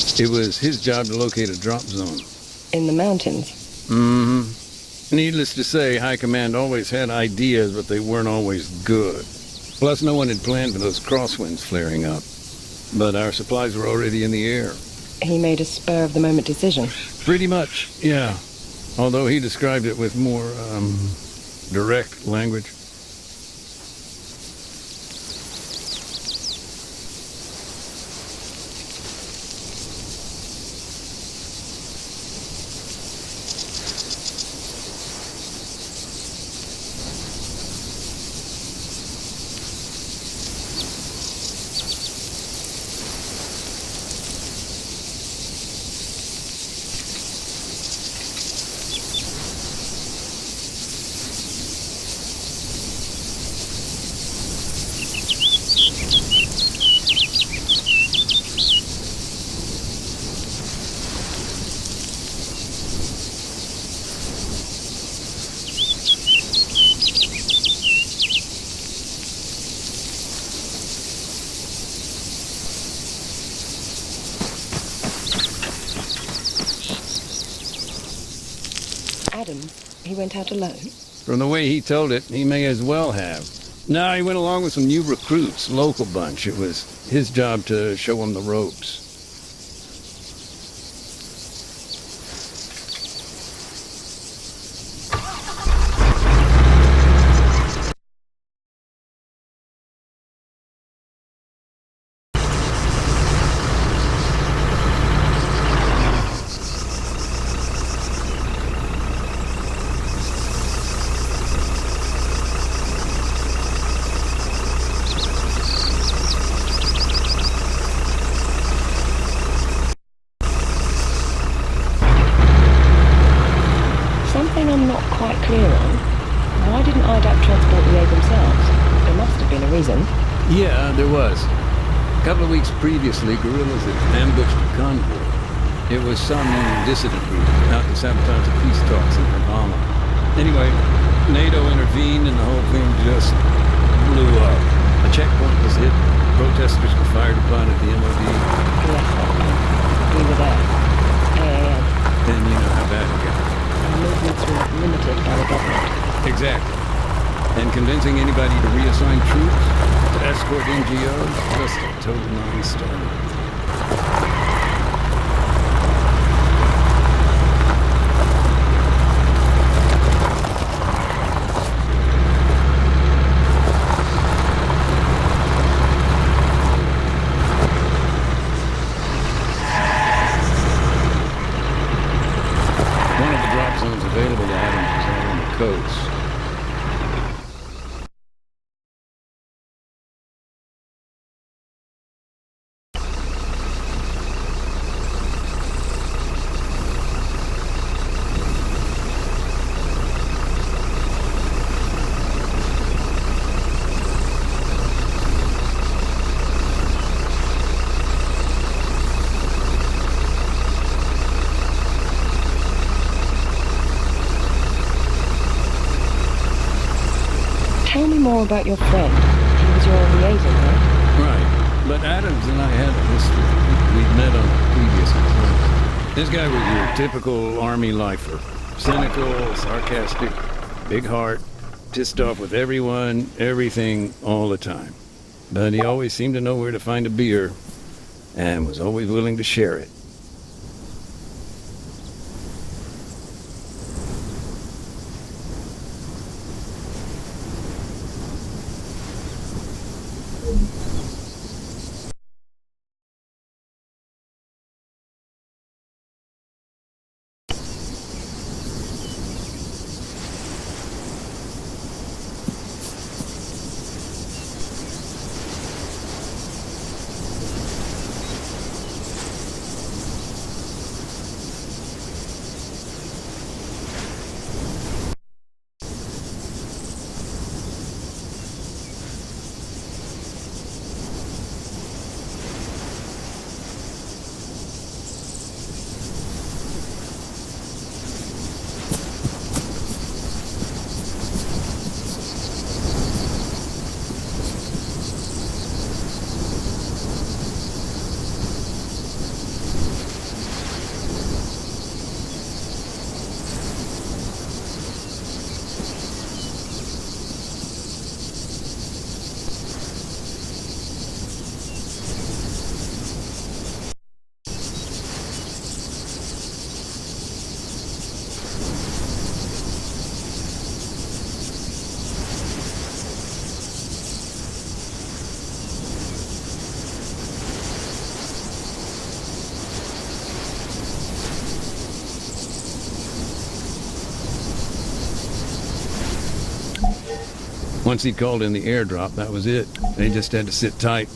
It was his job to locate a drop zone. In the mountains? Mm-hmm. Needless to say, High Command always had ideas, but they weren't always good. Plus, no one had planned for those crosswinds flaring up. But our supplies were already in the air. He made a spur-of-the-moment decision? Pretty much, yeah. Although he described it with more, direct language. He went out alone? From the way he told it, he may as well have. No, he went along with some new recruits, local bunch. It was his job to show them the ropes. I'm not quite clear on. Why didn't IDAP transport the aid themselves? There must have been a reason. Yeah, there was. A couple of weeks previously, guerrillas had ambushed a convoy. It was some dissident group out to sabotage the peace talks in Havana. Anyway, NATO intervened and the whole thing just blew up. A checkpoint was hit. Protesters were fired upon at the MOD. Yes, we were there. And you know how bad it got. Movements were limited by the government. Exactly. And convincing anybody to reassign troops, to escort NGOs, just a total non-starter. Available to Adams is out on the coast. Tell me more about your friend. He was your liaison, right? Right. But Adams and I had a history. We'd met on previous occasions. This guy was your typical army lifer. Cynical, sarcastic, big heart, pissed off with everyone, everything, all the time. But he always seemed to know where to find a beer, and was always willing to share it. Once he called in the airdrop, that was it. They just had to sit tight,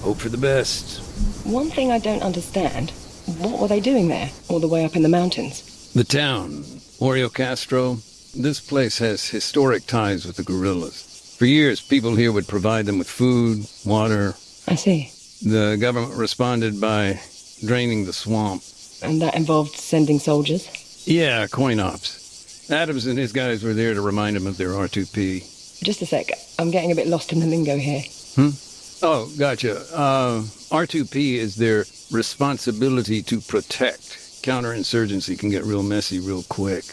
hope for the best. One thing I don't understand, what were they doing there, all the way up in the mountains? The town, Oreo Castro, this place has historic ties with the guerrillas. For years, people here would provide them with food, water. I see. The government responded by draining the swamp. And that involved sending soldiers? Yeah, coin ops. Adams and his guys were there to remind them of their R2P. Just a sec, I'm getting a bit lost in the lingo here. Oh, gotcha. R2P is their responsibility to protect. Counterinsurgency can get real messy real quick.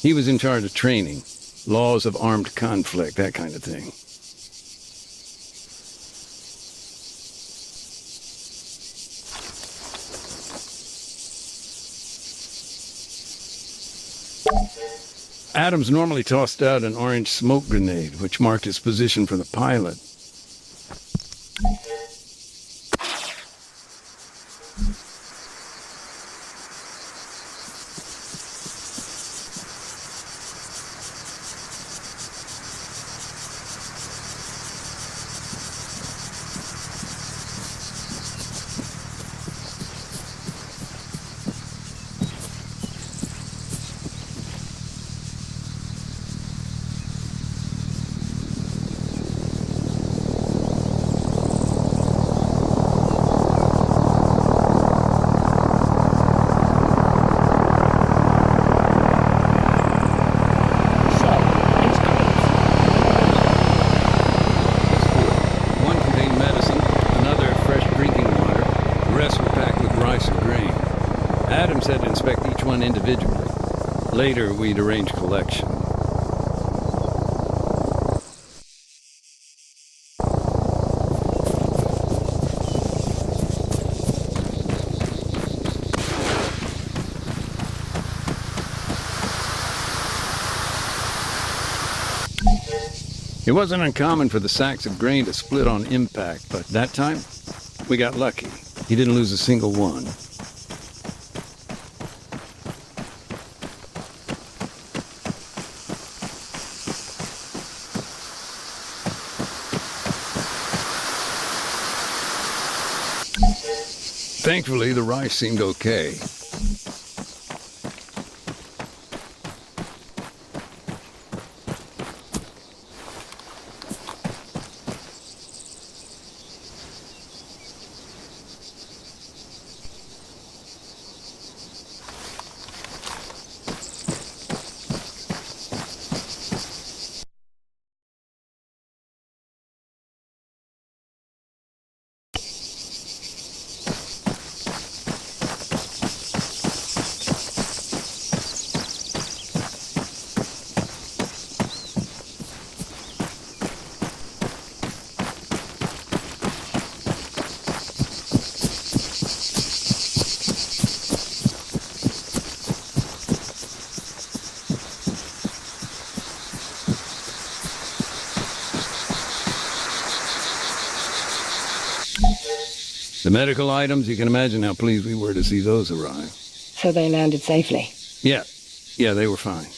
He was in charge of training, laws of armed conflict, that kind of thing. Adams normally tossed out an orange smoke grenade, which marked his position for the pilot. Adams had to inspect each one individually. Later, we'd arrange collection. It wasn't uncommon for the sacks of grain to split on impact, but that time, we got lucky. He didn't lose a single one. Thankfully, the rice seemed okay. The medical items, you can imagine how pleased we were to see those arrive. So they landed safely? Yeah, they were fine.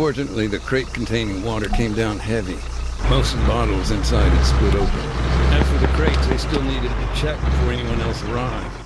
Unfortunately, the crate containing water came down heavy. Most of the bottles inside had split open. As for the crates, they still needed to be checked before anyone else arrived.